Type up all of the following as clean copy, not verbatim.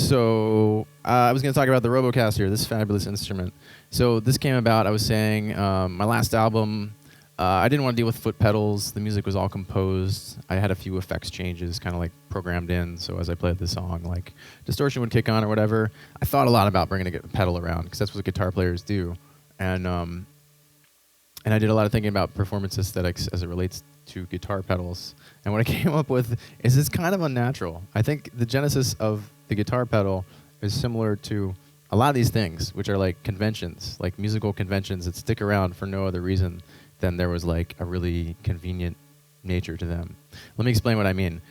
So I was going to talk about the Robocaster, this fabulous instrument. So this came about, I was saying, my last album, I didn't want to deal with foot pedals. The music was all composed. I had a few effects changes kind of like programmed in, so as I played the song, like distortion would kick on or whatever. I thought a lot about bringing a pedal around, because that's what guitar players do. And I did a lot of thinking about performance aesthetics as it relates to guitar pedals. And what I came up with is it's kind of unnatural. I think the genesis of the guitar pedal is similar to a lot of these things, which are like conventions, like musical conventions that stick around for no other reason than there was like a really convenient nature to them. Let me explain what I mean.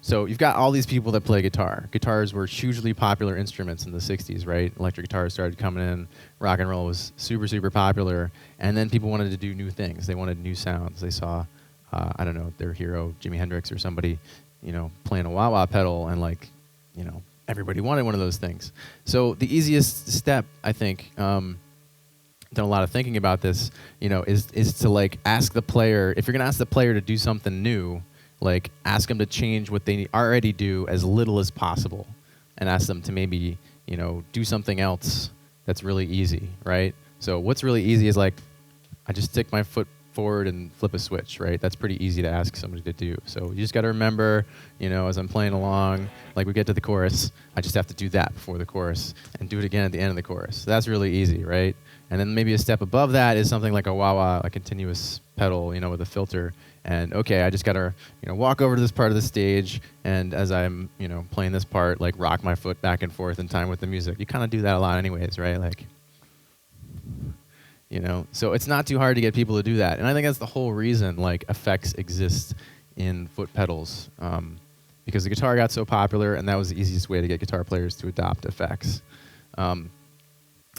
So you've got all these people that play guitar. Guitars were hugely popular instruments in the 60s, right? Electric guitars started coming in. Rock and roll was super, super popular. And then people wanted to do new things. They wanted new sounds. They saw, I don't know, their hero, Jimi Hendrix or somebody, you know, playing a wah-wah pedal, and like, you know, everybody wanted one of those things. So the easiest step, I think, done a lot of thinking about this, you know, is to like ask the player, if you're gonna ask the player to do something new, like ask them to change what they already do as little as possible, and ask them to maybe, you know, do something else that's really easy, right? So what's really easy is like, I just stick my foot forward and flip a switch, right? That's pretty easy to ask somebody to do. So you just got to remember, you know, as I'm playing along, like we get to the chorus, I just have to do that before the chorus and do it again at the end of the chorus. So that's really easy, right? And then maybe a step above that is something like a wah-wah, a continuous pedal, you know, with a filter. And okay, I just got to, you know, walk over to this part of the stage, and as I'm, you know, playing this part, like rock my foot back and forth in time with the music. You kind of do that a lot anyways, right? Like, you know, so it's not too hard to get people to do that. And I think that's the whole reason, like, effects exist in foot pedals, because the guitar got so popular, and that was the easiest way to get guitar players to adopt effects.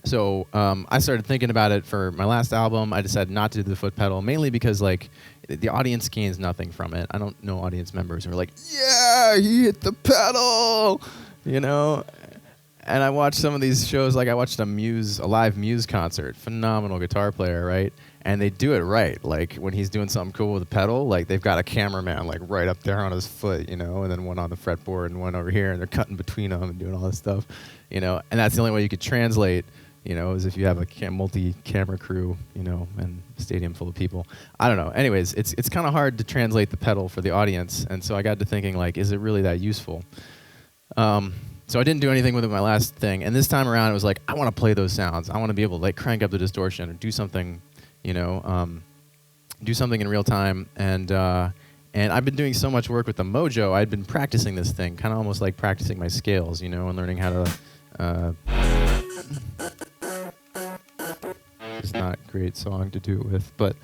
So I started thinking about it for my last album. I decided not to do the foot pedal, mainly because, like, the audience gains nothing from it. I don't know audience members who are like, yeah, he hit the pedal, you know? And I watched some of these shows, like I watched a live Muse concert, phenomenal guitar player, right? And they do it right. Like when he's doing something cool with a pedal, like they've got a cameraman like right up there on his foot, you know, and then one on the fretboard and one over here, and they're cutting between them and doing all this stuff, you know. And that's the only way you could translate, you know, is if you have a multi-camera crew, you know, and a stadium full of people. I don't know. Anyways, it's kind of hard to translate the pedal for the audience, and so I got to thinking, like, is it really that useful? So I didn't do anything with it my last thing, and this time around it was like, I want to play those sounds. I want to be able to like crank up the distortion or do something, you know, do something in real time. And I've been doing so much work with the MOJO. I'd been practicing this thing, kind of almost like practicing my scales, you know, and learning how to. It's not a great song to do it with, but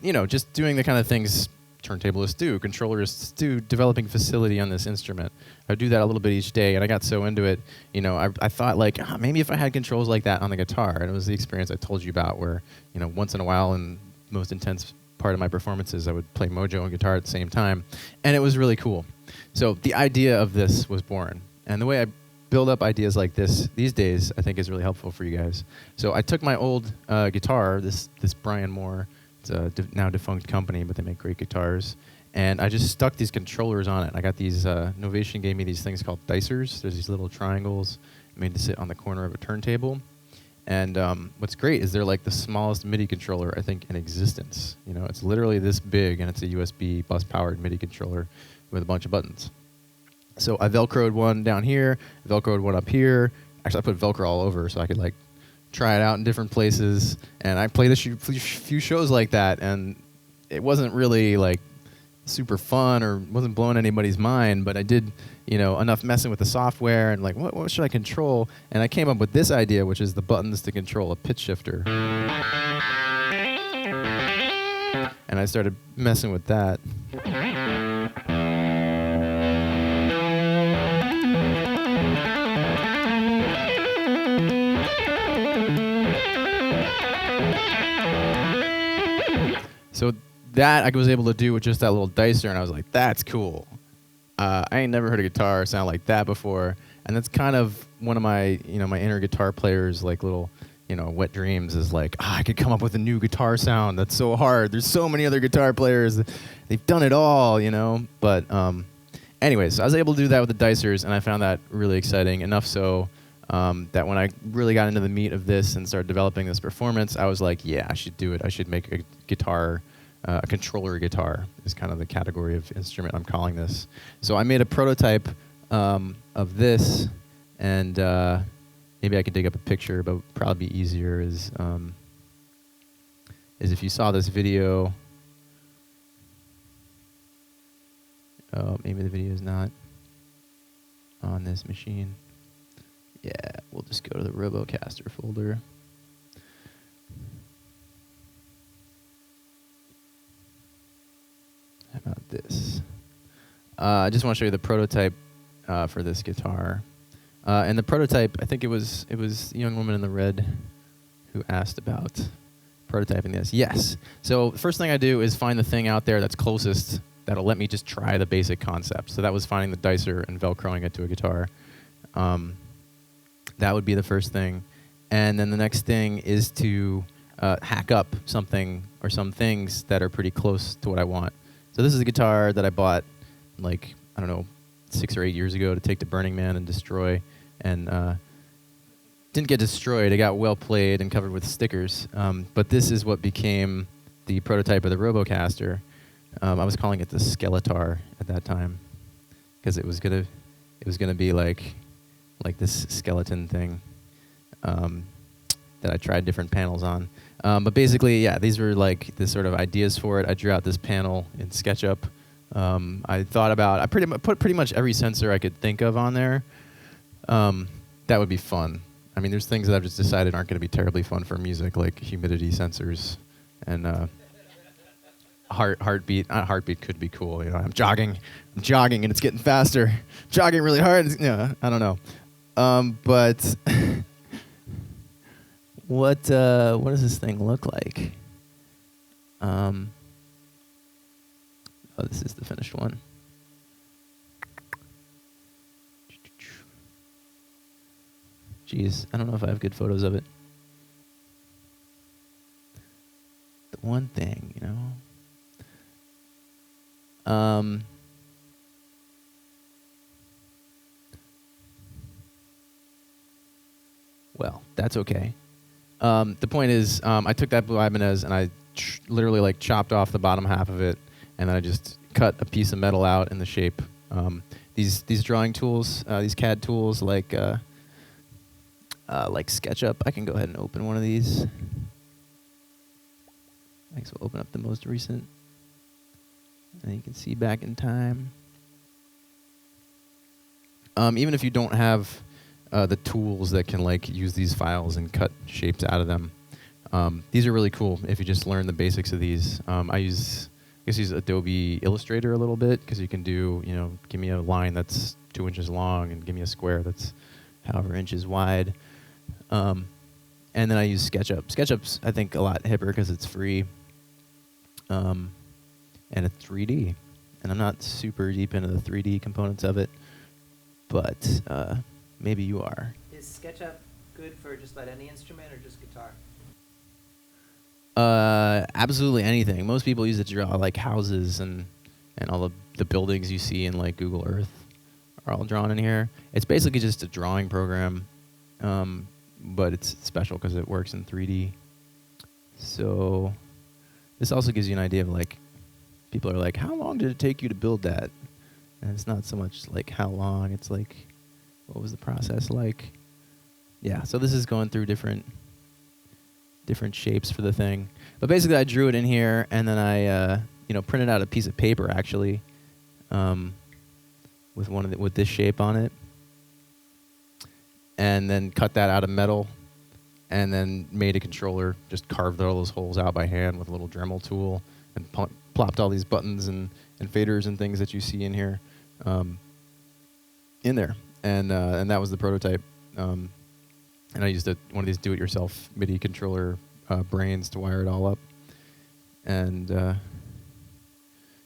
you know, just doing the kind of things turntablists do, controllerists do, developing facility on this instrument. I would do that a little bit each day, and I got so into it, you know, I thought like, maybe if I had controls like that on the guitar, and it was the experience I told you about where, you know, once in a while in most intense part of my performances, I would play MOJO and guitar at the same time, and it was really cool. So the idea of this was born, and the way I build up ideas like this these days, I think is really helpful for you guys. So I took my old guitar, this Brian Moore, it's a now defunct company, but they make great guitars, and I just stuck these controllers on it. I got these, Novation gave me these things called dicers. There's these little triangles made to sit on the corner of a turntable, and what's great is they're like the smallest MIDI controller, I think, in existence. You know, it's literally this big, and it's a USB bus-powered MIDI controller with a bunch of buttons. So I Velcroed one down here, Velcroed one up here. Actually, I put Velcro all over so I could like try it out in different places. And I played a few shows like that, and it wasn't really like super fun or wasn't blowing anybody's mind, but I did, you know, enough messing with the software and like, what should I control? And I came up with this idea, which is the buttons to control a pitch shifter. And I started messing with that. So that I was able to do with just that little dicer, and I was like, that's cool. I ain't never heard a guitar sound like that before. And that's kind of one of my, you know, my inner guitar player's like little, you know, wet dreams is like, I could come up with a new guitar sound that's so hard. There's so many other guitar players. They've done it all, you know. But Anyways, I was able to do that with the dicers, and I found that really exciting, enough so that when I really got into the meat of this and started developing this performance, I was like, yeah, I should do it. I should make a guitar, a controller guitar is kind of the category of instrument I'm calling this. So I made a prototype of this, and maybe I could dig up a picture, but would probably be easier is if you saw this video. Oh, maybe the video is not on this machine. Yeah, we'll just go to the Robocaster folder. How about this? I just want to show you the prototype for this guitar. And the prototype, I think it was the young woman in the red who asked about prototyping this. Yes. So the first thing I do is find the thing out there that's closest that'll let me just try the basic concept. So that was finding the dicer and velcroing it to a guitar. That would be the first thing. And then the next thing is to hack up something or some things that are pretty close to what I want. So this is a guitar that I bought, like, I don't know, 6 or 8 years ago to take to Burning Man and destroy. And didn't get destroyed. It got well played and covered with stickers. But this is what became the prototype of the Robocaster. I was calling it the Skeletar at that time because it was gonna be like this skeleton thing that I tried different panels on. But basically, yeah, these were like the sort of ideas for it. I drew out this panel in SketchUp. I thought about, I put pretty much every sensor I could think of on there. That would be fun. I mean, there's things that I've just decided aren't going to be terribly fun for music, like humidity sensors and heartbeat. Heartbeat could be cool. You know, I'm jogging and it's getting faster. Jogging really hard. Yeah, I don't know. But what does this thing look like? Oh, this is the finished one. Jeez, I don't know if I have good photos of it. The one thing, you know. Well, that's okay. The point is, I took that blue Ibanez and I literally like chopped off the bottom half of it, and then I just cut a piece of metal out in the shape. These drawing tools, these CAD tools, like SketchUp. I can go ahead and open one of these. I guess we'll open up the most recent, and you can see back in time. Even if you don't have the tools that can like use these files and cut shapes out of them, these are really cool if you just learn the basics of these. I use Adobe Illustrator a little bit because you can do, you know, give me a line that's 2 inches long and give me a square that's however inches wide. And then I use SketchUp. SketchUp's, I think, a lot hipper because it's free. And it's 3D. And I'm not super deep into the 3D components of it, but maybe you are. Is SketchUp good for just about any instrument or just guitar? Absolutely anything. Most people use it to draw like houses and all the buildings you see in like Google Earth are all drawn in here. It's basically just a drawing program, but it's special because it works in 3D. So this also gives you an idea of like, people are like, how long did it take you to build that? And it's not so much like how long, it's like, what was the process like? Yeah, so this is going through different shapes for the thing. But basically I drew it in here, and then I printed out a piece of paper actually with this shape on it, and then cut that out of metal, and then made a controller, just carved all those holes out by hand with a little Dremel tool, and plopped all these buttons and faders and things that you see in here in there. And that was the prototype. And I used one of these do-it-yourself MIDI controller brains to wire it all up. And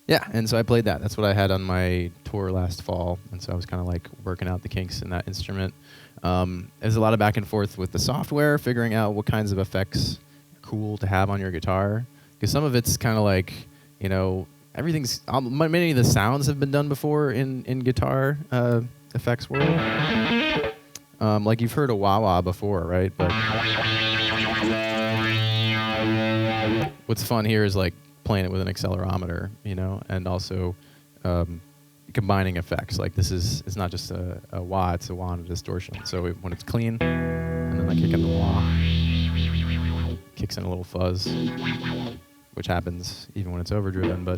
yeah, and so I played that. That's what I had on my tour last fall. And so I was kind of like working out the kinks in that instrument. There's a lot of back and forth with the software, figuring out what kinds of effects are cool to have on your guitar. Because some of it's kind of like, you know, everything's many of the sounds have been done before in guitar effects world. Like you've heard a wah-wah before, right? But what's fun here is like playing it with an accelerometer, you know, and also combining effects. Like this is, it's not just a wah, it's a wah and a distortion. So when it's clean, and then I kick in the wah, kicks in a little fuzz, which happens even when it's overdriven, but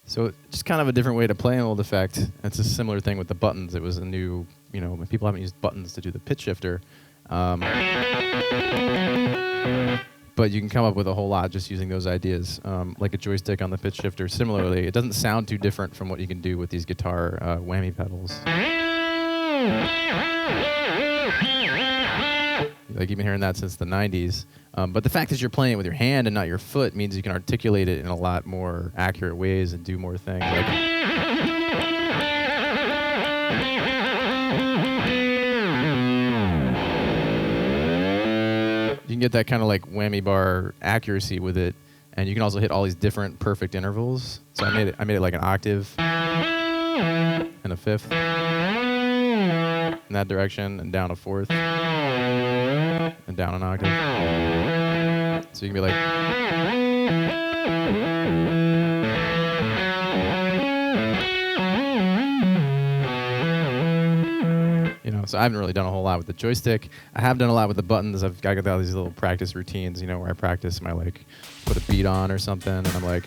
so just kind of a different way to play an old effect. It's a similar thing with the buttons. It was a new, you know, when people haven't used buttons to do the pitch shifter. But you can come up with a whole lot just using those ideas, like a joystick on the pitch shifter. Similarly, it doesn't sound too different from what you can do with these guitar whammy pedals. Like you've been hearing that since the 90s. But the fact that you're playing it with your hand and not your foot means you can articulate it in a lot more accurate ways and do more things. Like you can get that kind of like whammy bar accuracy with it, and you can also hit all these different perfect intervals. So I made it like an octave and a fifth in that direction, and down a fourth, and down an octave. So you can be like, you know, so I haven't really done a whole lot with the joystick. I have done a lot with the buttons. I've got all these little practice routines, you know, where I practice my, like, put a beat on or something, and I'm like,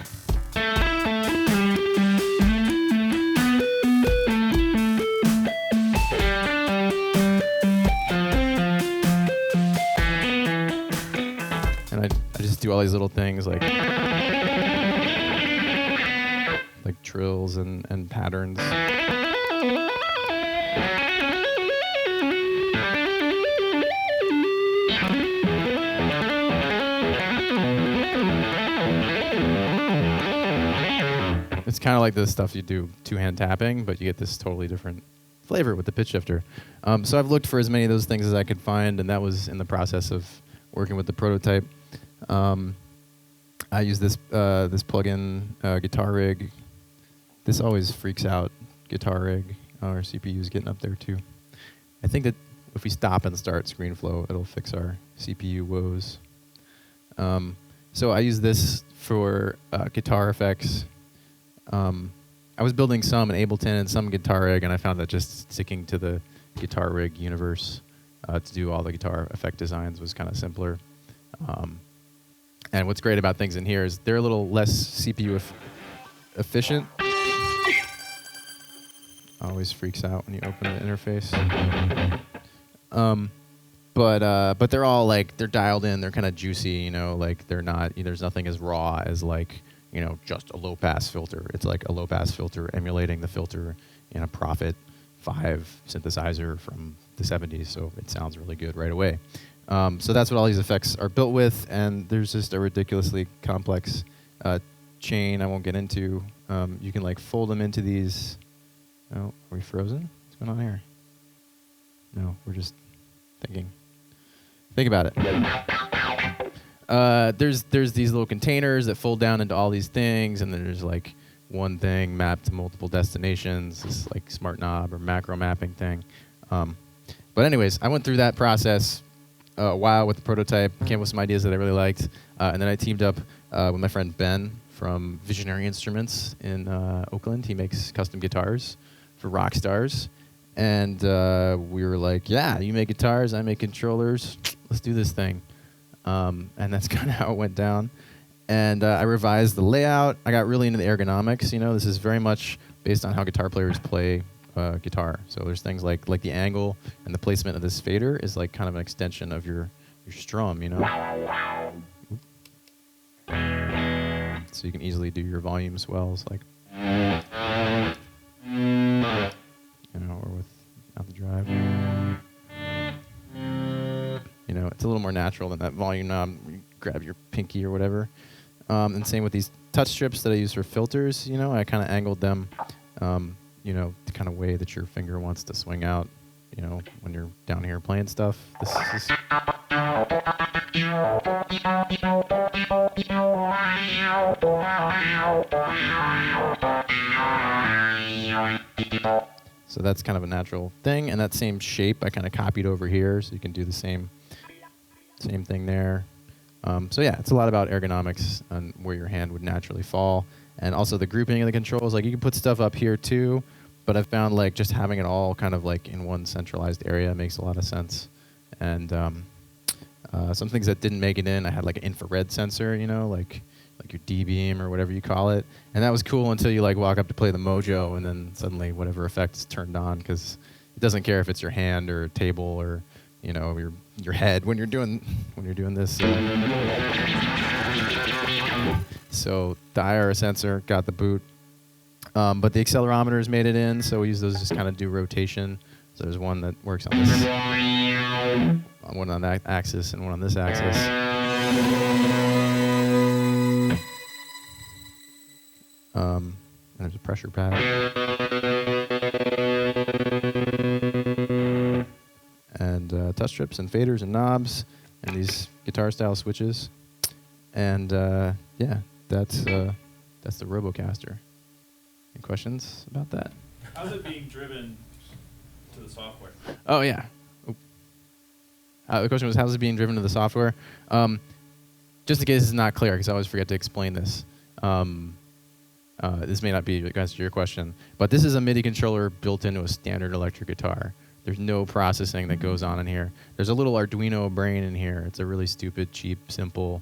and I just do all these little things like trills and patterns. It's kind of like the stuff you do two-hand tapping, but you get this totally different flavor with the pitch shifter. So I've looked for as many of those things as I could find, and that was in the process of working with the prototype. I use this plugin, Guitar Rig. This always freaks out Guitar Rig. Our CPU's getting up there too. I think that if we stop and start ScreenFlow, it'll fix our CPU woes. So I use this for guitar effects. I was building some in Ableton and some Guitar Rig, and I found that just sticking to the Guitar Rig universe to do all the guitar effect designs was kind of simpler. And what's great about things in here is they're a little less CPU efficient. Always freaks out when you open the interface. But they're all like, they're dialed in, they're kind of juicy, you know, like they're not, there's nothing as raw as like, you know, just a low-pass filter. It's like a low-pass filter emulating the filter in a Prophet 5 synthesizer from the 70s, so it sounds really good right away. So that's what all these effects are built with, and there's just a ridiculously complex chain I won't get into. You can like fold them into these. Oh, are we frozen? What's going on here? No, we're just thinking. Think about it. There's these little containers that fold down into all these things, and then there's like one thing mapped to multiple destinations, this like smart knob or macro mapping thing. But anyways, I went through that process a while with the prototype, came up with some ideas that I really liked, and then I teamed up with my friend Ben from Visionary Instruments in Oakland. He makes custom guitars for rock stars, and we were like, yeah, you make guitars, I make controllers, let's do this thing. And that's kind of how it went down. And I revised the layout. I got really into the ergonomics. You know, this is very much based on how guitar players play guitar. So there's things like the angle and the placement of this fader is like kind of an extension of your strum, you know. So you can easily do your volume swells, like, you know, or without the drive. You know, it's a little more natural than that volume knob. You grab your pinky or whatever. And same with these touch strips that I use for filters. You know, I kind of angled them, you know, the kind of way that your finger wants to swing out, you know, when you're down here playing stuff. This is so that's kind of a natural thing, and that same shape I kind of copied over here, so you can do the same thing there. So yeah, it's a lot about ergonomics and where your hand would naturally fall, and also the grouping of the controls. Like you can put stuff up here too, but I've found like just having it all kind of like in one centralized area makes a lot of sense. And some things that didn't make it in, I had like an infrared sensor, you know, like your D-beam or whatever you call it, and that was cool until you like walk up to play the MOJO, and then suddenly whatever effect is turned on, because it doesn't care if it's your hand or table or, you know, your head when you're doing this. So the IR sensor got the boot, but the accelerometers made it in, so we use those to just kind of do rotation. So there's one that works on this, one on that axis, and one on this axis. And there's a pressure pad. And touch strips and faders and knobs and these guitar style switches. And yeah, that's the Robocaster. Any questions about that? How's it being driven to the software? Oh yeah. The question was, how's it being driven to the software? Just in case it's not clear, because I always forget to explain this. This may not be the answer to your question, but this is a MIDI controller built into a standard electric guitar. There's no processing that goes on in here. There's a little Arduino brain in here. It's a really stupid, cheap, simple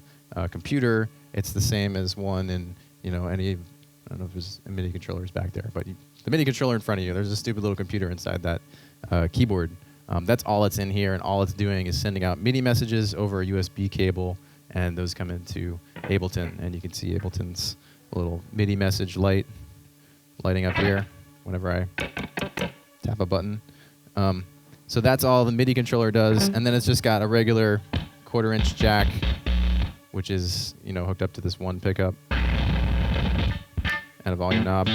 computer. It's the same as one in, you know, any, I don't know if there's MIDI controllers back there, but the MIDI controller in front of you, there's a stupid little computer inside that keyboard. That's all it's in here, and all it's doing is sending out MIDI messages over a USB cable, and those come into Ableton, and you can see Ableton's little MIDI message lighting up here whenever I tap a button. So that's all the MIDI controller does, and then it's just got a regular 1/4-inch jack, which is, you know, hooked up to this one pickup, and a volume knob.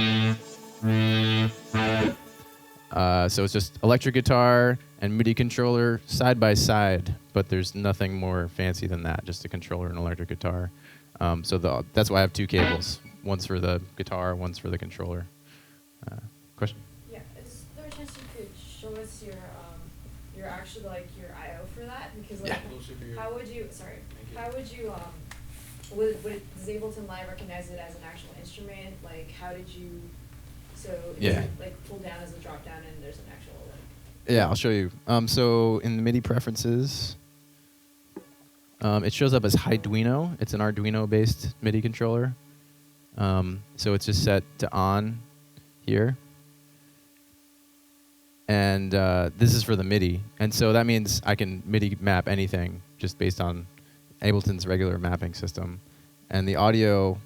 So it's just electric guitar and MIDI controller side by side, but there's nothing more fancy than that, just a controller and electric guitar. So that's why I have two cables. One's for the guitar, one's for the controller. Question? Yeah, is there a chance you could show us your actual, like, your I/O for that? Because, like, how would you, does Ableton Live recognize it as an actual instrument? Like, how did you, so is it, like, pulled down as a drop down and there's an actual, like... Yeah, I'll show you. So in the MIDI preferences, it shows up as Arduino. It's an Arduino-based MIDI controller. So it's just set to on here. And this is for the MIDI. And so that means I can MIDI map anything just based on Ableton's regular mapping system. And the audio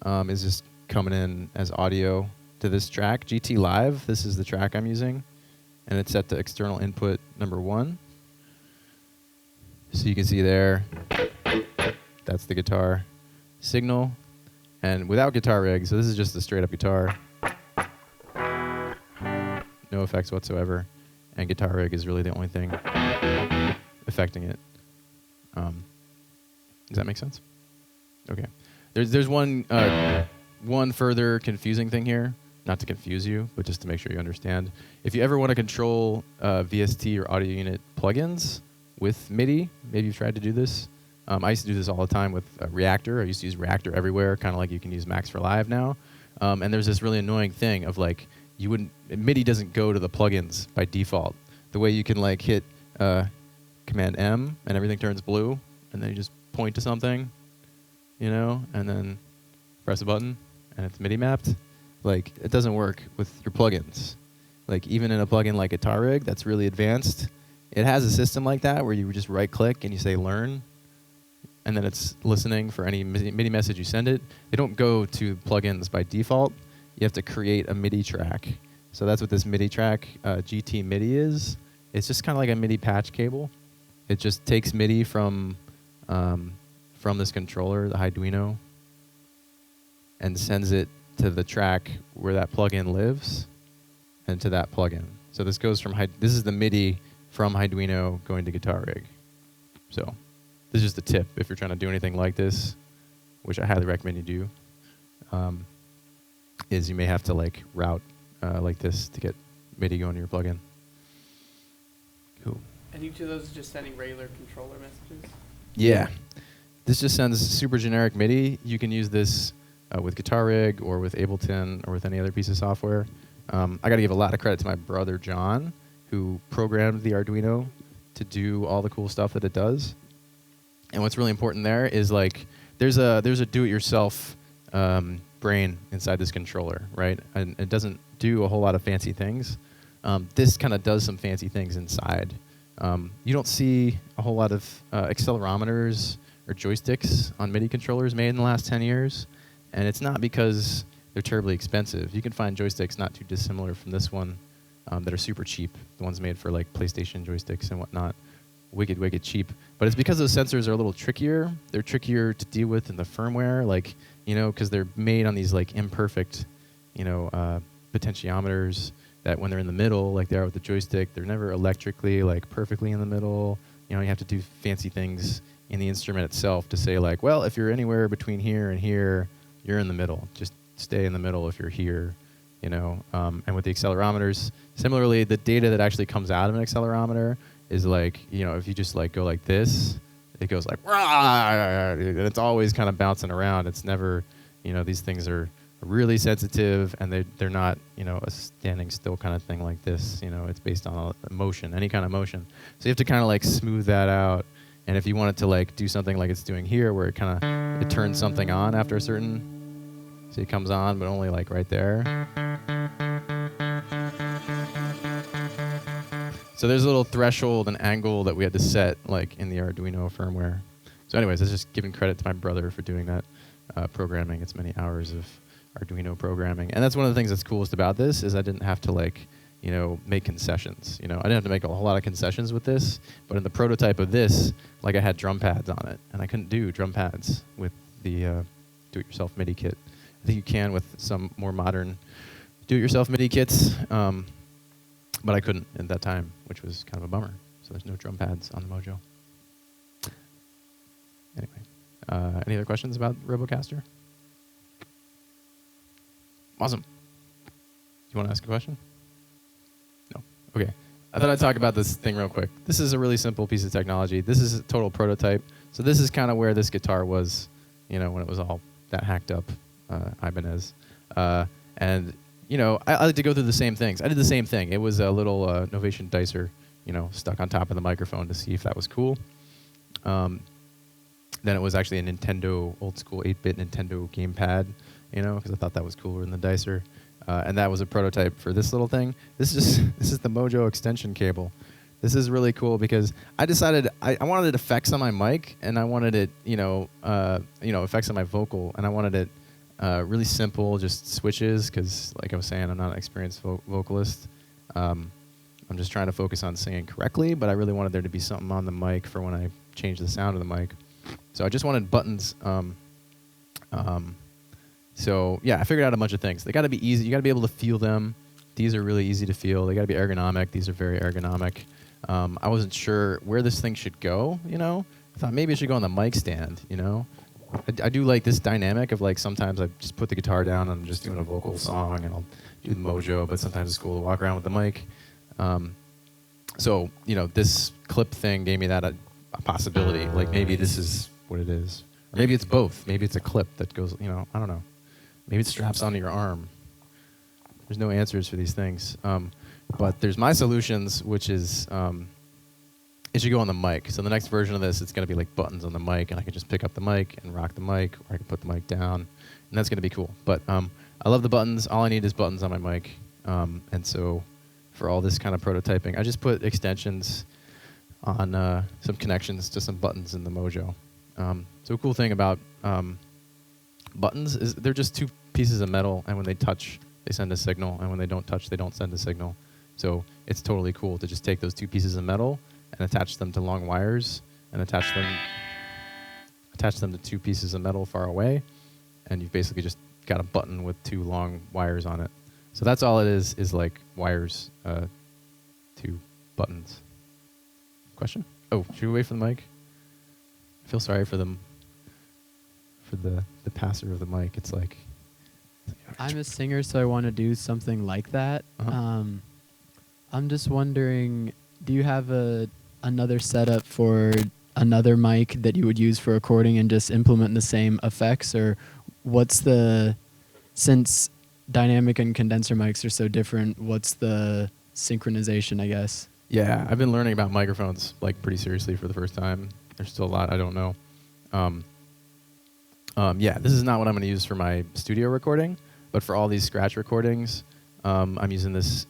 is just coming in as audio to this track, GT Live. This is the track I'm using. And it's set to external input number 1. So you can see there, that's the guitar signal. And without guitar rig, so this is just a straight up guitar. No effects whatsoever. And guitar rig is really the only thing affecting it. Does that make sense? Okay. There's one further confusing thing here. Not to confuse you, but just to make sure you understand. If you ever want to control VST or audio unit plugins with MIDI, maybe you've tried to do this. I used to do this all the time with Reactor. I used to use Reactor everywhere, kind of like you can use Max for Live now. And there's this really annoying thing of like, MIDI doesn't go to the plugins by default. The way you can like hit Command M and everything turns blue, and then you just point to something, you know, and then press a button and it's MIDI mapped. Like, it doesn't work with your plugins. Like, even in a plugin like Guitar Rig that's really advanced, it has a system like that where you just right-click and you say learn, and then it's listening for any MIDI message you send it. They don't go to plugins by default. You have to create a MIDI track. So that's what this MIDI track, GT MIDI is. It's just kind of like a MIDI patch cable. It just takes MIDI from this controller, the Arduino, and sends it to the track where that plugin lives. and to that plugin. So this goes from this is the MIDI from Arduino going to Guitar Rig. So this is just a tip if you're trying to do anything like this, which I highly recommend you do. Is you may have to like route like this to get MIDI going to your plugin. Cool. And each of those is just sending regular controller messages? Yeah. This just sends super generic MIDI. You can use this with Guitar Rig or with Ableton or with any other piece of software. I got to give a lot of credit to my brother John, who programmed the Arduino to do all the cool stuff that it does. And what's really important there is like there's a do-it-yourself brain inside this controller, right? And it doesn't do a whole lot of fancy things. This kind of does some fancy things inside. You don't see a whole lot of accelerometers or joysticks on MIDI controllers made in the last 10 years. And it's not because they're terribly expensive. You can find joysticks not too dissimilar from this one that are super cheap. The ones made for like PlayStation joysticks and whatnot. Wicked, wicked cheap. But it's because those sensors are a little trickier. They're trickier to deal with in the firmware, like, you know, because they're made on these like imperfect, you know, potentiometers that when they're in the middle, like they are with the joystick, they're never electrically like perfectly in the middle. You know, you have to do fancy things in the instrument itself to say like, well, if you're anywhere between here and here, you're in the middle. Just stay in the middle if you're here, you know. And with the accelerometers, similarly, the data that actually comes out of an accelerometer is like, you know, if you just like go like this, it goes like, and it's always kind of bouncing around. It's never, you know, these things are really sensitive, and they're not, you know, a standing still kind of thing like this. You know, it's based on a motion, any kind of motion. So you have to kind of like smooth that out. And if you want it to like do something like it's doing here, where it kind of it turns something on after a certain, so it comes on, but only like right there. So there's a little threshold and angle that we had to set like in the Arduino firmware. So anyways, that's just giving credit to my brother for doing that programming. It's many hours of Arduino programming. And that's one of the things that's coolest about this is I didn't have to like, you know, make concessions. You know, I didn't have to make a whole lot of concessions with this, but in the prototype of this, like I had drum pads on it, and I couldn't do drum pads with the do-it-yourself MIDI kit. I think you can with some more modern do-it-yourself MIDI kits, but I couldn't at that time, which was kind of a bummer. So there's no drum pads on the MOJO. Anyway, any other questions about Robocaster? Awesome. You want to ask a question? No. Okay. I thought I'd talk about this thing real quick. This is a really simple piece of technology. This is a total prototype. So this is kind of where this guitar was, you know, when it was all that hacked up Ibanez. And, you know, I like to go through the same things. I did the same thing. It was a little Novation dicer, you know, stuck on top of the microphone to see if that was cool. Then it was actually a Nintendo, old school 8-bit Nintendo gamepad, you know, because I thought that was cooler than the dicer. And that was a prototype for this little thing. This is the MOJO extension cable. This is really cool because I decided I wanted effects on my mic, and I wanted it, effects on my vocal, and I wanted it really simple, just switches, because like I was saying, I'm not an experienced vocalist. I'm just trying to focus on singing correctly, but I really wanted there to be something on the mic for when I change the sound of the mic. So I just wanted buttons. So yeah, I figured out a bunch of things. They got to be easy. You got to be able to feel them. These are really easy to feel. They got to be ergonomic. These are very ergonomic. I wasn't sure where this thing should go, you know. I thought maybe it should go on the mic stand, you know. I do like this dynamic of like sometimes I just put the guitar down and I'm just doing a vocal song and I'll do the MOJO, but sometimes it's cool to walk around with the mic. So, you know, this clip thing gave me that a possibility. Like maybe this is what it is. Or maybe it's both. Maybe it's a clip that goes, you know, I don't know. Maybe it straps onto your arm. There's no answers for these things. But there's my solutions, which is it should go on the mic. So the next version of this, it's going to be like buttons on the mic, and I can just pick up the mic and rock the mic, or I can put the mic down, and that's going to be cool. But I love the buttons. All I need is buttons on my mic. And so for all this kind of prototyping, I just put extensions on some connections to some buttons in the MOJO. So a cool thing about buttons is they're just two pieces of metal, and when they touch, they send a signal, and when they don't touch, they don't send a signal. So it's totally cool to just take those two pieces of metal and attach them to long wires and attach them to two pieces of metal far away, and you've basically just got a button with two long wires on it. So that's all it is like wires to buttons. Question? Oh, should we wait for the mic? I feel sorry for them, for the passer of the mic. It's like... I'm a singer, so I want to do something like that. Uh-huh. I'm just wondering, do you have another setup for another mic that you would use for recording and just implement the same effects? Or since dynamic and condenser mics are so different, what's the synchronization, I guess? Yeah, I've been learning about microphones like pretty seriously for the first time. There's still a lot I don't know. Yeah, this is not what I'm going to use for my studio recording, but for all these scratch recordings, I'm using this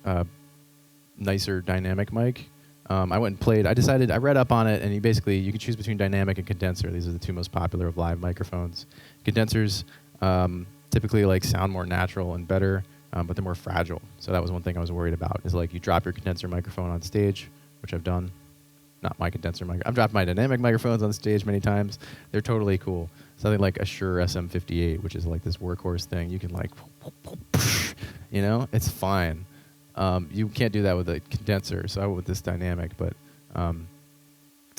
nicer dynamic mic. I went and played. I read up on it, and you can choose between dynamic and condenser. These are the two most popular of live microphones. Condensers typically like sound more natural and better, but they're more fragile. So that was one thing I was worried about, is like you drop your condenser microphone on stage, which I've done. Not my condenser mic. I've dropped my dynamic microphones on stage many times. They're totally cool. Something like a Shure SM58, which is like this workhorse thing. You can like, you know, it's fine. You can't do that with a condenser, so I went with this dynamic, but I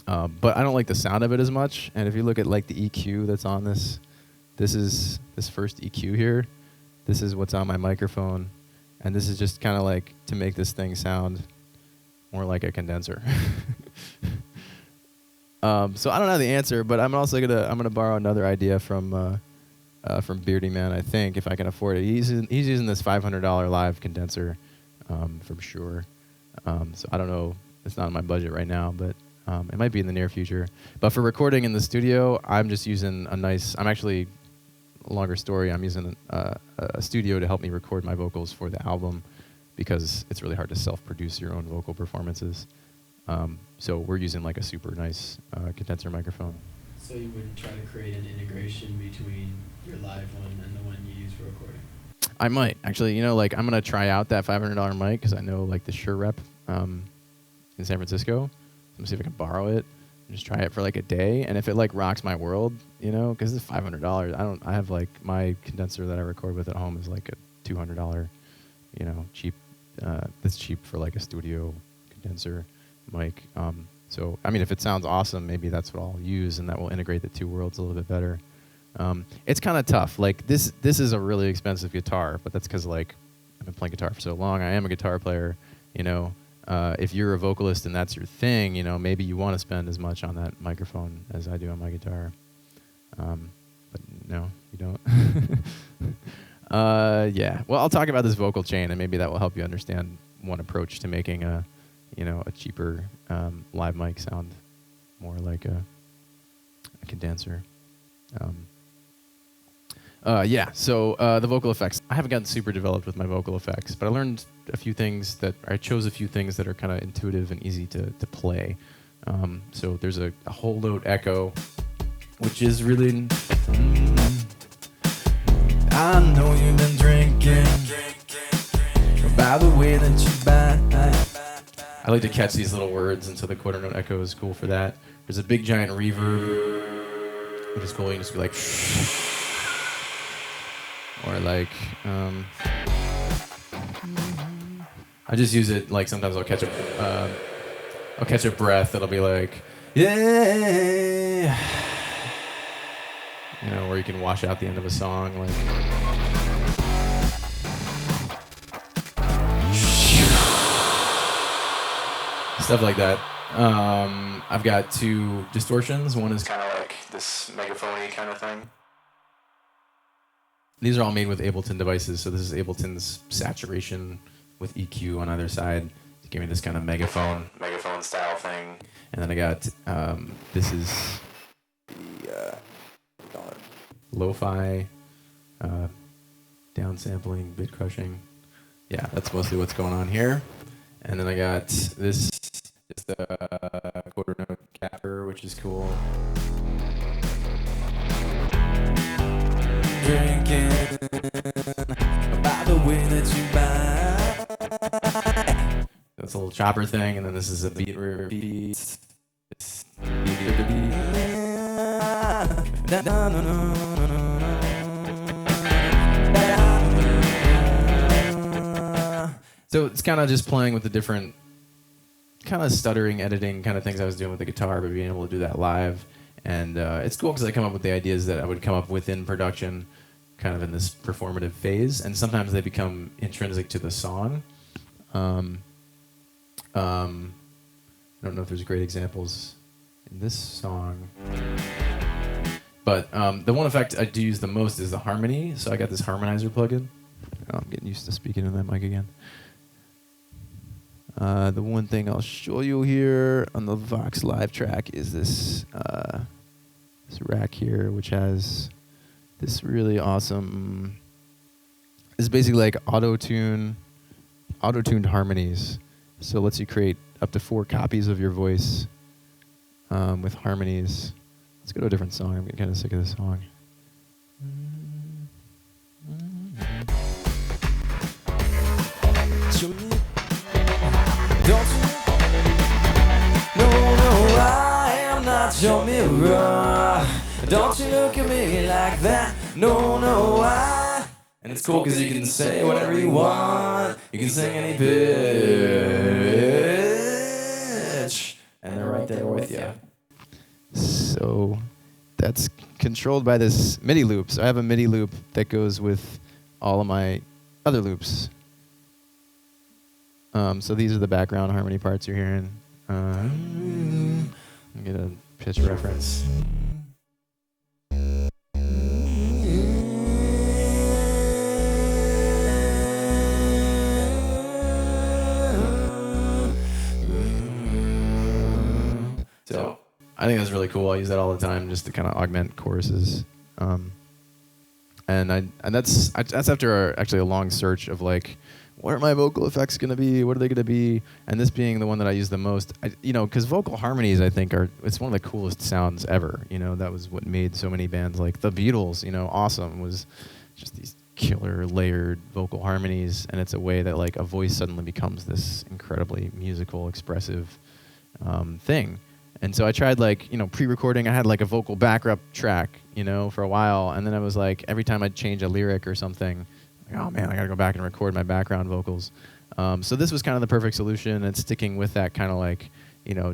don't like the sound of it as much. And if you look at like the EQ that's on this is this first EQ here. This is what's on my microphone, and this is just kind of like to make this thing sound more like a condenser. So I don't know the answer, but I'm also gonna borrow another idea from Beardy Man. I think if I can afford it, he's using this $500 live condenser from Shure. So I don't know. It's not in my budget right now, but it might be in the near future. But for recording in the studio, I'm just using I'm actually, longer story, I'm using a studio to help me record my vocals for the album, because it's really hard to self-produce your own vocal performances. So we're using like a super nice condenser microphone. So you wouldn't try to create an integration between your live one and the one you use for recording? I might. Actually, like I'm going to try out that $500 mic because I know like the Shure rep in San Francisco. I'm going to see if I can borrow it and just try it for like a day. And if it like rocks my world, because it's $500, I have like my condenser that I record with at home is like a $200, cheap. That's cheap for like a studio condenser mic. So, I mean, if it sounds awesome, maybe that's what I'll use, and that will integrate the two worlds a little bit better. It's kind of tough. Like this is a really expensive guitar, but that's because like I've been playing guitar for so long. I am a guitar player. If you're a vocalist and that's your thing, maybe you want to spend as much on that microphone as I do on my guitar. But no, you don't. Yeah. Well, I'll talk about this vocal chain, and maybe that will help you understand one approach to making a cheaper live mic sound more like a condenser. Yeah, so the vocal effects. I haven't gotten super developed with my vocal effects, but I learned I chose a few things that are kind of intuitive and easy to play. So there's a whole note echo, which is really... I know you've been drinking by the way that you buy. I like to catch these little words, and so the quarter note echo is cool for that. There's a big giant reverb, which is cool. You can just be like, or like, I just use it like sometimes I'll catch a breath that'll be like, yeah, or you can wash out the end of a song like. Stuff like that. I've got two distortions. One is kind of like this megaphone-y kind of thing. These are all made with Ableton devices, so this is Ableton's saturation with EQ on either side to give me this kind of megaphone style thing. And then I got this is the lo-fi downsampling, bit crushing. Yeah, that's mostly what's going on here. And then I got this, just a quarter note capper, which is cool. Drinking by the way that you buy. That's a little chopper thing, and then this is a beat. So it's kind of just playing with the different kind of stuttering, editing kind of things I was doing with the guitar, but being able to do that live. And it's cool because I come up with the ideas that I would come up with in production, kind of in this performative phase, and sometimes they become intrinsic to the song. I don't know if there's great examples in this song. But the one effect I do use the most is the harmony. So I got this harmonizer plugin. Oh, I'm getting used to speaking in that mic again. The one thing I'll show you here on the Vox Live track is this rack here, which has this really awesome. It's basically like auto-tuned harmonies. So it lets you create up to 4 copies of your voice with harmonies. Let's go to a different song. I'm getting kind of sick of this song. Don't you? No, I am not your mirror. Don't you look at me like that. No, I. And it's cool because you can say whatever you want. You can sing any pitch. And they're right there with you. So that's controlled by this MIDI loop. So I have a MIDI loop that goes with all of my other loops. So these are the background harmony parts you're hearing. Get a pitch reference. So I think that's really cool. I use that all the time just to kind of augment choruses. And that's after actually a long search of like, what are my vocal effects going to be? What are they going to be? And this being the one that I use the most, because vocal harmonies, I think, it's one of the coolest sounds ever. That was what made so many bands like the Beatles, awesome, was just these killer layered vocal harmonies. And it's a way that like a voice suddenly becomes this incredibly musical, expressive thing. And so I tried pre-recording. I had like a vocal backup track, for a while. And then I was like, every time I'd change a lyric or something, oh man, I gotta go back and record my background vocals. So this was kind of the perfect solution, and sticking with that kind of like,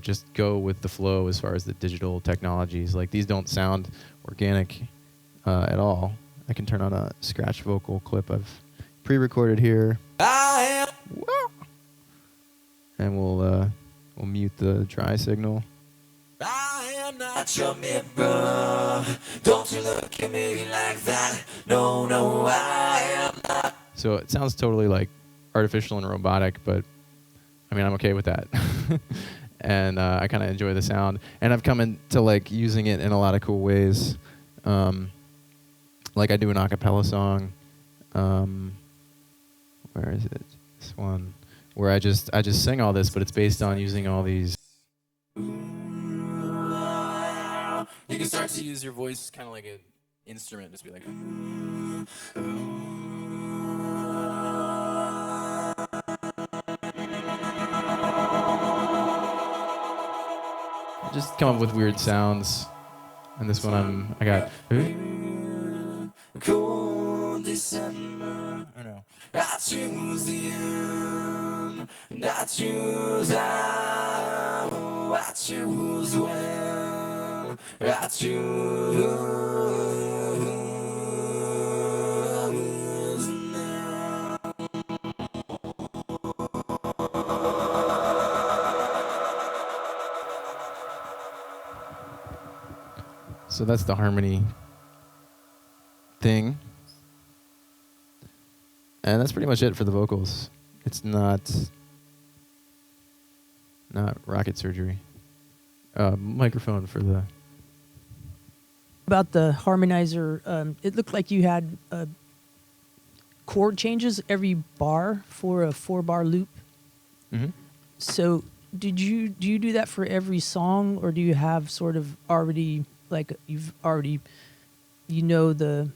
just go with the flow as far as the digital technologies. Like these don't sound organic at all. I can turn on a scratch vocal clip I've pre-recorded here. And we'll mute the dry signal. I am not your mirror. Don't you look at me like that. No, I am not. So it sounds totally like artificial and robotic, but I mean, I'm okay with that. And I kind of enjoy the sound. And I've come into like using it in a lot of cool ways. Like I do an a cappella song. Where is it? This one. Where I just sing all this, but it's based on using all these. You can start to use your voice kind of like an instrument, just be like. Just come up with weird sounds, and this one I got. Cold December. I know. I choose the end. I choose how. I choose when. I choose now. So that's the harmony thing. And that's pretty much it for the vocals. It's not rocket surgery. Microphone for the... About the harmonizer, it looked like you had chord changes every bar for a 4-bar loop. Mm-hmm. So do you do that for every song, or do you have sort of already, like you've already, the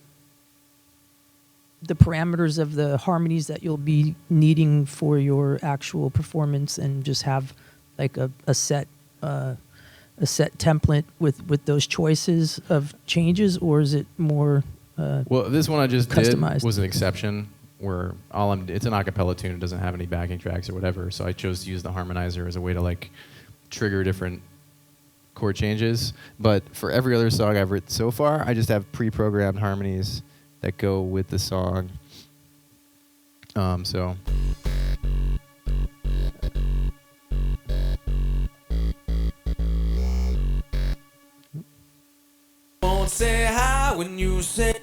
parameters of the harmonies that you'll be needing for your actual performance, and just have like a set template with those choices of changes, or is it more well, this one I just customized? did was an exception where it's an acapella tune. It doesn't have any backing tracks or whatever. So I chose to use the harmonizer as a way to like trigger different chord changes. But for every other song I've written so far, I just have pre-programmed harmonies that go with the song. So. Won't say hi when you say.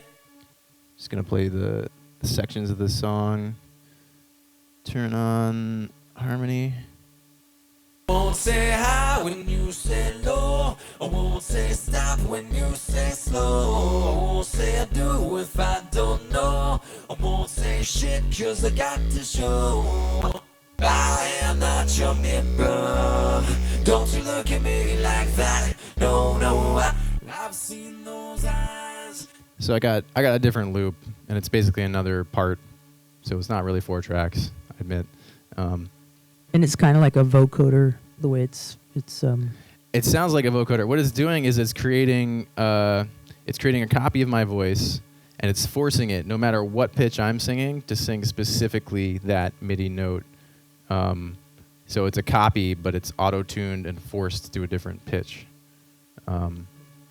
Just gonna play the sections of the song. Turn on harmony. Won't say hi when you say no. I won't say stop when you say slow. I won't say I do if I don't know. I won't say shit cause I got to show. I am not your mirror. Don't you look at me like that. No, I've seen those eyes. So I got a different loop, and it's basically another part. So it's not really 4 tracks, I admit. And it's kind of like a vocoder, the way it's. It sounds like a vocoder. What it's doing is it's creating a copy of my voice, and it's forcing it, no matter what pitch I'm singing, to sing specifically that MIDI note. So it's a copy, but it's auto-tuned and forced to a different pitch.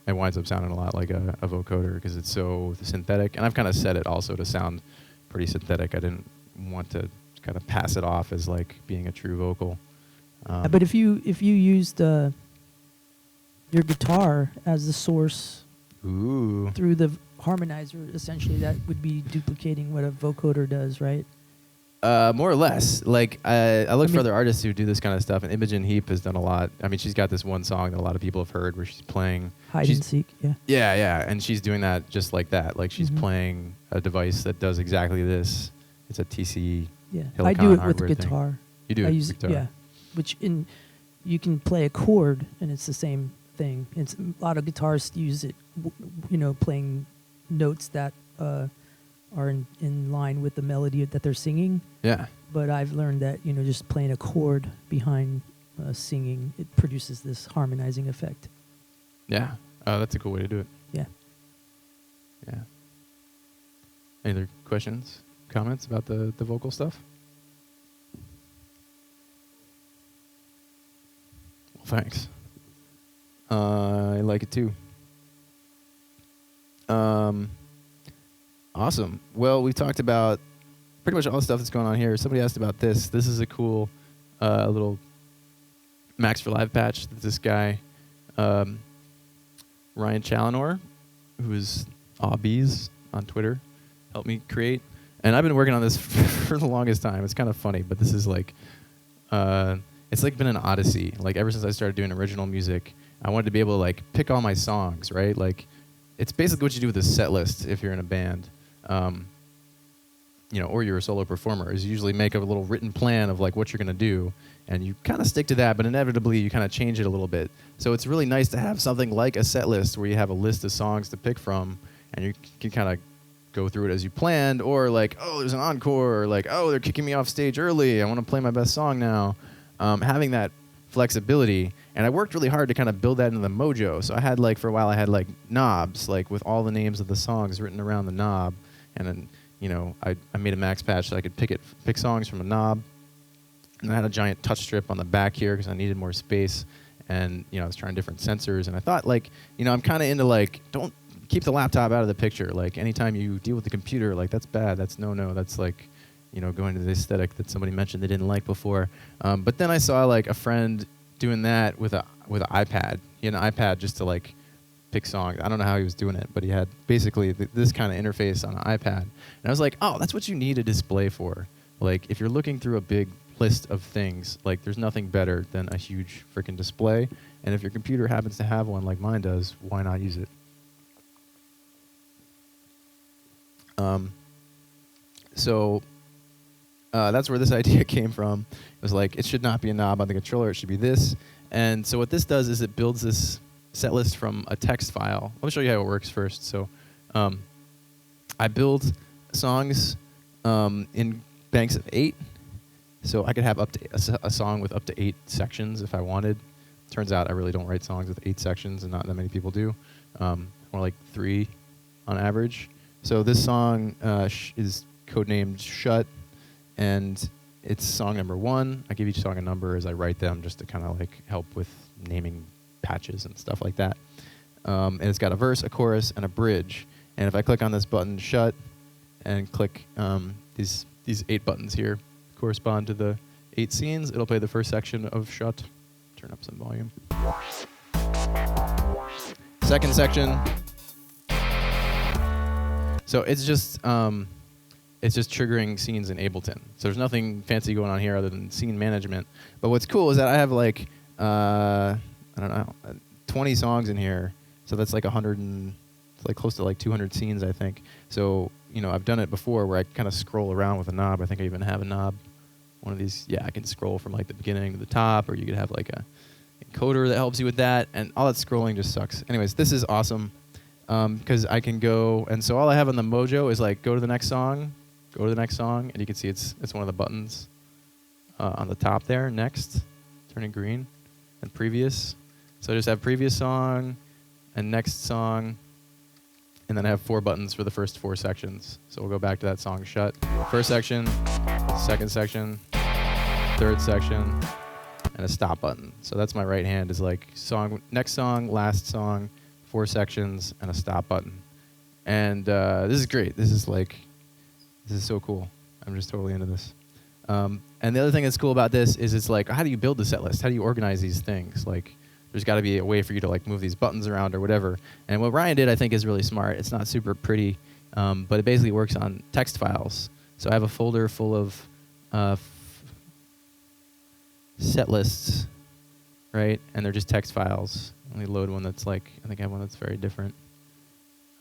It winds up sounding a lot like a vocoder because it's so synthetic. And I've kind of set it also to sound pretty synthetic. I didn't want to kind of pass it off as like being a true vocal. But if you used your guitar as the source Ooh. through the harmonizer, essentially that would be duplicating what a vocoder does, right? More or less. Like I look for other artists who do this kind of stuff, and Imogen Heap has done a lot. I mean, she's got this one song that a lot of people have heard where she's playing Hide and seek, yeah. Yeah, and she's doing that just like that. Like she's playing a device that does exactly this. It's a TC. Yeah, Helicon I do it with hardware guitar. thing. You do I it use with guitar. yeah, which you can play a chord and it's the same thing. It's a lot of guitarists use it, playing notes that are in line with the melody that they're singing. Yeah. But I've learned that just playing a chord behind singing, it produces this harmonizing effect. Yeah. Oh, that's a cool way to do it. Yeah. Yeah. Any other questions, comments about the vocal stuff? Well, thanks. I like it too. Awesome. Well, we talked about pretty much all the stuff that's going on here. Somebody asked about this. This is a cool little Max for Live patch that this guy, Ryan Challenor, who is Awbees on Twitter, helped me create. And I've been working on this for the longest time. It's kind of funny, but this is like, it's like been an odyssey. Like ever since I started doing original music, I wanted to be able to like pick all my songs, right? Like it's basically what you do with a set list if you're in a band. Or you're a solo performer, is you usually make a little written plan of like what you're going to do, and you kind of stick to that, but inevitably you kind of change it a little bit. So it's really nice to have something like a set list where you have a list of songs to pick from, and you can kind of go through it as you planned, or like, oh, there's an encore, or like, oh, they're kicking me off stage early, I want to play my best song now. Having that flexibility, and I worked really hard to kind of build that into the MOJO. So I had like, for a while, I had like knobs, like with all the names of the songs written around the knob, and then I made a max patch so I could pick songs from a knob. And I had a giant touch strip on the back here because I needed more space. And, I was trying different sensors. And I thought, like, I'm kind of into, like, don't keep the laptop out of the picture. Like, anytime you deal with the computer, like, that's bad. That's no. That's, like, going to the aesthetic that somebody mentioned they didn't like before. But then I saw, like, a friend doing that with an iPad. He had an iPad just to, like, pick songs. I don't know how he was doing it, but he had basically this kind of interface on an iPad. And I was like, oh, that's what you need a display for. Like, if you're looking through a big list of things, like, there's nothing better than a huge freaking display. And if your computer happens to have one like mine does, why not use it? So that's where this idea came from. It was like, it should not be a knob on the controller. It should be this. And so what this does is it builds this set list from a text file. Let me show you how it works first. So I build songs in banks of 8. So I could have up to a song with up to 8 sections if I wanted. Turns out I really don't write songs with 8 sections, and not that many people do. More like 3 on average. So this song is codenamed Shut, and it's song number 1. I give each song a number as I write them, just to kind of like help with naming patches and stuff like that. And it's got a verse, a chorus, and a bridge. And if I click on this button, Shut, and click these 8 buttons here correspond to the 8 scenes, it'll play the first section of Shut. Turn up some volume. Second section. So it's just triggering scenes in Ableton. So there's nothing fancy going on here other than scene management. But what's cool is that I have like I don't know, 20 songs in here. So that's like 100 and it's like close to like 200 scenes, I think. So I've done it before where I kind of scroll around with a knob. I think I even have a knob. One of these, I can scroll from like the beginning to the top, or you could have like a encoder that helps you with that, and all that scrolling just sucks. Anyways, this is awesome because I can go, and so all I have on the MOJO is like go to the next song, and you can see it's one of the buttons on the top there, next, turning green, and previous. So I just have previous song and next song, and then I have 4 buttons for the first 4 sections. So we'll go back to that song, Shut. First section, second section, third section, and a stop button. So that's my right hand is like song, next song, last song, 4 sections, and a stop button. And this is great. This is so cool. I'm just totally into this. And the other thing that's cool about this is it's like, how do you build the set list? How do you organize these things? Like, there's got to be a way for you to like move these buttons around or whatever. And what Ryan did, I think, is really smart. It's not super pretty, but it basically works on text files. So I have a folder full of set lists, right? And they're just text files. Let me load one that's like, I think I have one that's very different.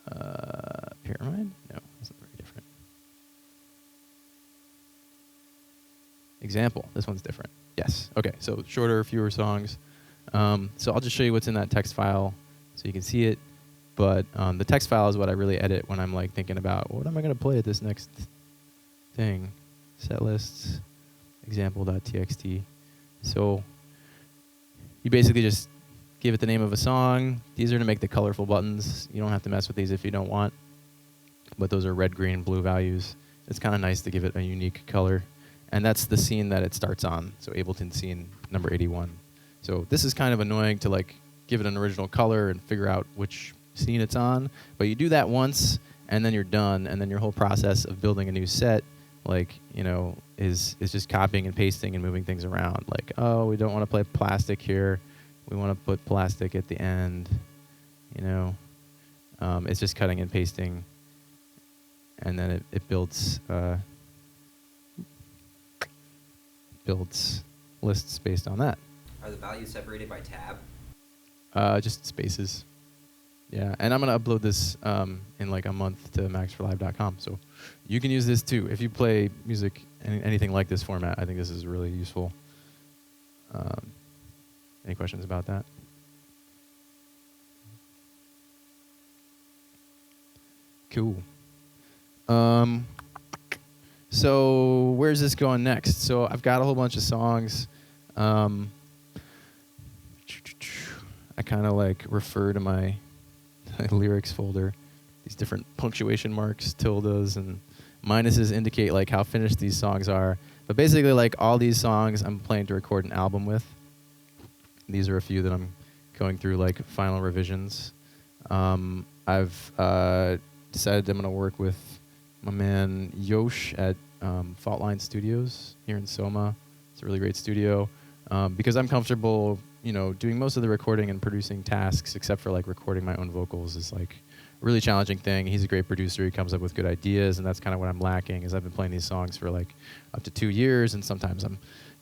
Pyramind? No, that's not very different. Example. This one's different. Yes. Okay, so shorter, fewer songs. So I'll just show you what's in that text file so you can see it. But the text file is what I really edit when I'm like thinking about what am I going to play at this next thing. Set lists, example.txt. So you basically just give it the name of a song. These are to make the colorful buttons. You don't have to mess with these if you don't want. But those are red, green, blue values. It's kind of nice to give it a unique color. And that's the scene that it starts on. So Ableton scene number 81. So this is kind of annoying to like give it an original color and figure out which scene it's on. But you do that once, and then you're done. And then your whole process of building a new set, like, is just copying and pasting and moving things around. Like, oh, we don't want to play plastic here. We want to put plastic at the end. It's just cutting and pasting. And then it builds lists based on that. Are the values separated by tab? Just spaces. Yeah, and I'm going to upload this in like a month to maxforlive.com. So you can use this too. If you play music, anything like this format, I think this is really useful. Any questions about that? Cool. So where's this going next? So I've got a whole bunch of songs. I kind of like refer to my lyrics folder. These different punctuation marks, tildes, and minuses indicate like how finished these songs are. But basically, like all these songs, I'm planning to record an album with. These are a few that I'm going through like final revisions. I've decided I'm going to work with my man Yosh at Faultline Studios here in Soma. It's a really great studio because I'm comfortable, doing most of the recording and producing tasks, except for like recording my own vocals is like a really challenging thing. He's a great producer. He comes up with good ideas, and that's kind of what I'm lacking. Is I've been playing these songs for like up to 2 years, and sometimes I'm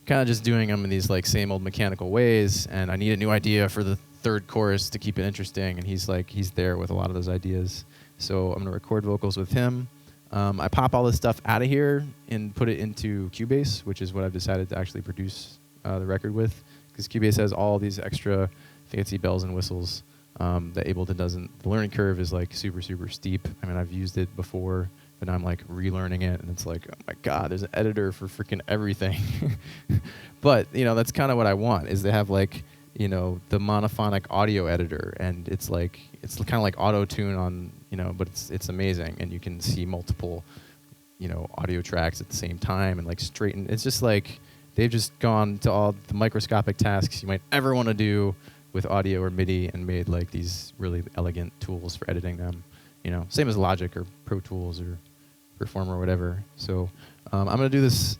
kind of just doing them in these like same old mechanical ways, and I need a new idea for the third chorus to keep it interesting, and he's there with a lot of those ideas. So I'm gonna record vocals with him. I pop all this stuff out of here and put it into Cubase, which is what I've decided to actually produce the record with, because Cubase has all these extra fancy bells and whistles that Ableton doesn't. The learning curve is like super, super steep. I mean, I've used it before, but now I'm like relearning it, and it's like, oh my God, there's an editor for freaking everything. But, that's kind of what I want, is they have like, the monophonic audio editor, and it's kind of like auto-tune on, but it's amazing, and you can see multiple audio tracks at the same time and like straighten. It's just like they've just gone to all the microscopic tasks you might ever want to do with audio or MIDI and made like these really elegant tools for editing them. Same as Logic or Pro Tools or Performer or whatever. So I'm gonna do this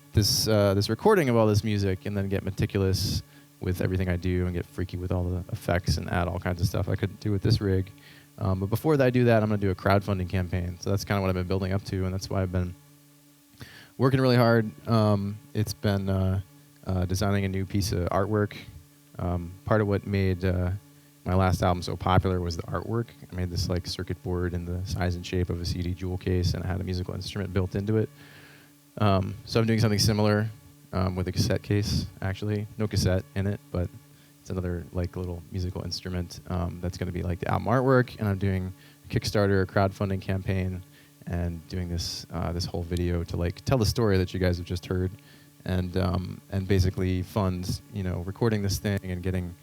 recording of all this music and then get meticulous with everything I do and get freaky with all the effects and add all kinds of stuff I couldn't do with this rig. But before I do that, I'm gonna do a crowdfunding campaign. So that's kind of what I've been building up to, and that's why I've been working really hard. It's been designing a new piece of artwork. Part of what made my last album so popular was the artwork. I made this like circuit board in the size and shape of a CD jewel case, and I had a musical instrument built into it. So I'm doing something similar with a cassette case, actually. No cassette in it, but it's another like little musical instrument that's going to be like the album artwork. And I'm doing a Kickstarter crowdfunding campaign and doing this this whole video to like tell the story that you guys have just heard, and basically fund recording this thing and getting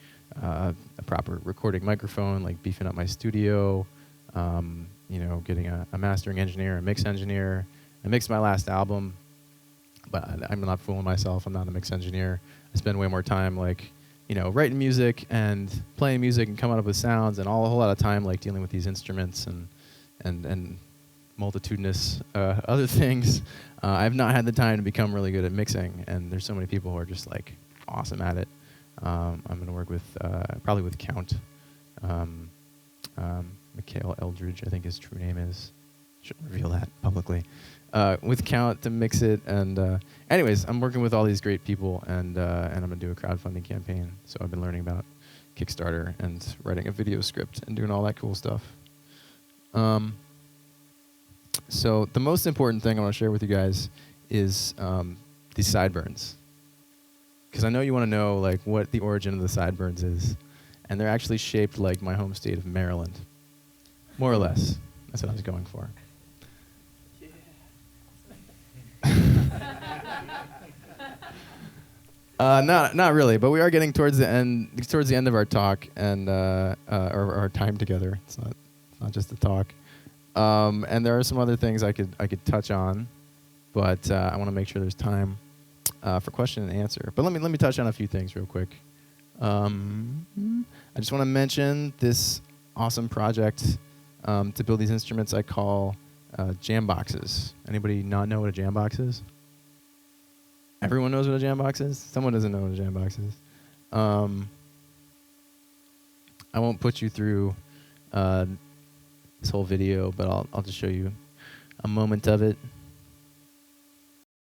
a proper recording microphone, like beefing up my studio, getting a mastering engineer, a mix engineer. I mixed my last album, but I'm not fooling myself. I'm not a mix engineer. I spend way more time writing music and playing music and coming up with sounds, and a whole lot of time like dealing with these instruments and multitudinous other things. I've not had the time to become really good at mixing, and there's so many people who are just like awesome at it. I'm going to work with probably with Count, Mikhail Eldridge, I think his true name is. Shouldn't reveal that publicly. With Count to mix it, and anyways, I'm working with all these great people, and I'm going to do a crowdfunding campaign. So I've been learning about Kickstarter and writing a video script and doing all that cool stuff. So the most important thing I want to share with you guys is these sideburns. Because I know you want to know like what the origin of the sideburns is. And they're actually shaped like my home state of Maryland. More or less. That's what I was going for. Not really, but we are getting towards the end of our talk and our time together. It's not just a talk. And there are some other things I could touch on, but I want to make sure there's time for question and answer. But let me touch on a few things real quick. I just want to mention this awesome project to build these instruments I call jam boxes. Anybody not know what a jam box is? Everyone knows what a jam box is? Someone doesn't know what a jam box is. I won't put you through this whole video, but I'll just show you a moment of it.